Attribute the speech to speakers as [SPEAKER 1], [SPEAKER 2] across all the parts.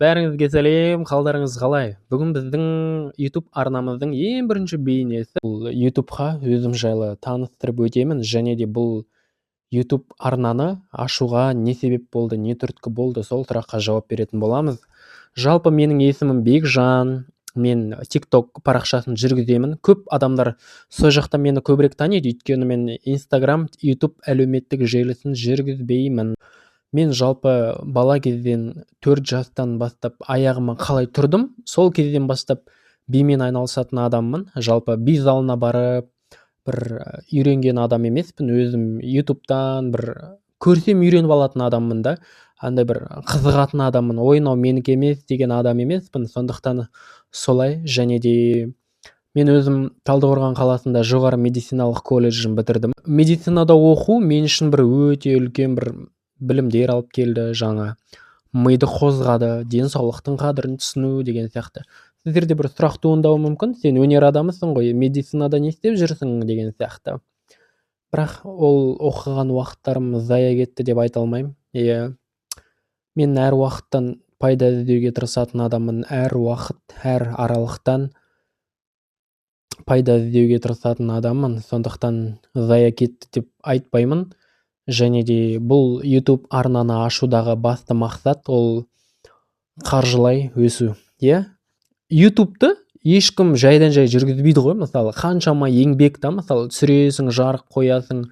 [SPEAKER 1] Бәріңізге сәлем, қалдарыңыз қалай? Бүгін біздің YouTube арнамыздың ең бірінші бейнесі бұл YouTube-ға өзім жайлы таныстырып өтемін, және де бұл YouTube арнаны ашуға не себеп болды, не түрткі болды, сол сұраққа жауап беретін боламыз. Жалпы менің есімім Бекжан, мен TikTok парақшасын жүргіземін. Көп адамдар сол жақта мені көбірек таниды, өйткені мен Instagram, YouTube әлеуметтік желісін жүргізбеймін. Мен жалпы бала кезден 4 жастан бастап аяғыма қалай тұрдым, сол кезден бастап бимен айналысатын адаммын. Жалпы би залына барып, бір үйренген адам емеспін. Өзім YouTube'тан бір көрсем үйреніп алатын адаммын да. Андай бір қызығатын адаммын. Ойнау менікі емес деген адам емеспін. Сондықтан солай, және де мен өзім Талдықорған қаласында жоғары медициналық колледжін бітірдім. Медицинада оқу мен үшін бір өте үлкен бір білімдер алып келді, жаңа миды қозғады, денсаулықтың қадірін түсіну деген сияқты. Сіздерде бір сұрақ туындауы мүмкін, сен өнер адамысың ғой, медицинада не істеп жүрсің деген сияқты. Бірақ ол оқыған уақыттарым зая кетті деп айта алмаймын. Иә, мен әр уақыттан пайда іздеуге тырысатын адаммын, әр уақыт, әр аралықтан пайда іздеуге тырысатын адаммын. Сондықтан зая кетті деп айтпаймын. Және де бұл YouTube арнаны ашудағы басты мақсат ол қаржылай өсу. Иә? YouTube'ты ешкім жайдан жай жүргізбейді ғой. Мысалы, қаншама еңбек та, мысалы, түсіресің, жарық қоясың,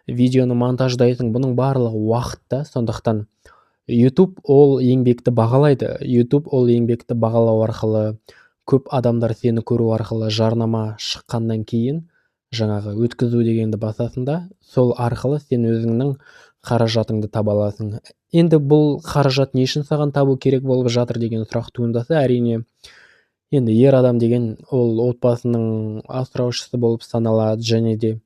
[SPEAKER 1] видеоны монтаждайсың, бұның барлығы уақытта. Сондықтан YouTube ол еңбекті бағалайды. YouTube ол еңбекті бағалау арқылы, көп адамдар сені көру арқылы, жарнама шыққаннан кейін жаңағы өткізу дегенді басасында, сол арқылы сен өзіңнің қаражатыңды таба аласың. Енді бұл қаражат не үшін саған табу керек болып жатыр деген сұрақ туындаса, әрине енді ер адам деген ол отбасының асыраушысы болып саналады, және де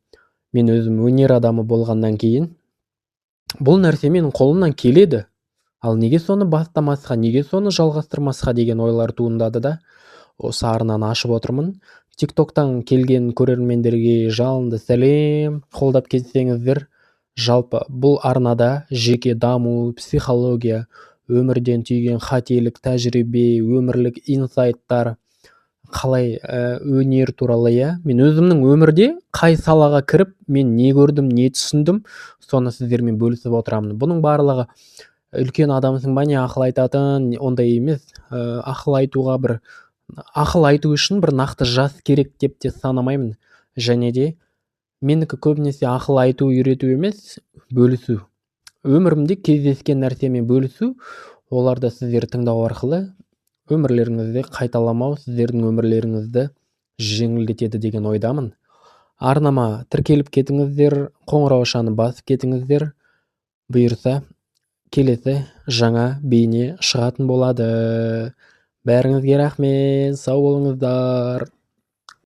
[SPEAKER 1] мен өзім өнер адамы болғаннан кейін бұл нәрсе менің қолымнан келеді. Ал неге соны бастамасқа, неге соны жалғастырмасқа деген ойлар туындады да осы арнаны ашып отырмын. TikTok'тан келген көрермендерге жалынды сәлем, қолдап кетсеңіздер. Жалпы бұл арнада жеке даму, психология, өмірден түйген қателік, тәжірибе, өмірлік инсайттар, қалай өнер туралы. Иә, мен өзімнің өмірде қай салаға кіріп, мен не көрдім, не түсіндім, соны сіздермен бөлісіп отырамын. Бұның барлығы үлкен адамсың ба, не ақыл айтатын, ондай емес. Ақыл айту үшін бір нақты жас керек деп те санамаймын. Және де менікі көбінесе ақыл айту, үйрету емес, бөлісу. Өмірімде кездескен нәрсемен бөлісу, оларды сіздер тыңдау арқылы өмірлеріңізді қайталамау, сіздердің өмірлеріңізді жеңілдетеді деген ойдамын. Арнама тіркеліп кетіңіздер, қоңыраушаны басып кетіңіздер. Бұйырса келесі жаңа бейне шығатын болады. Бәріңізге рахмет, сау болыңыздар.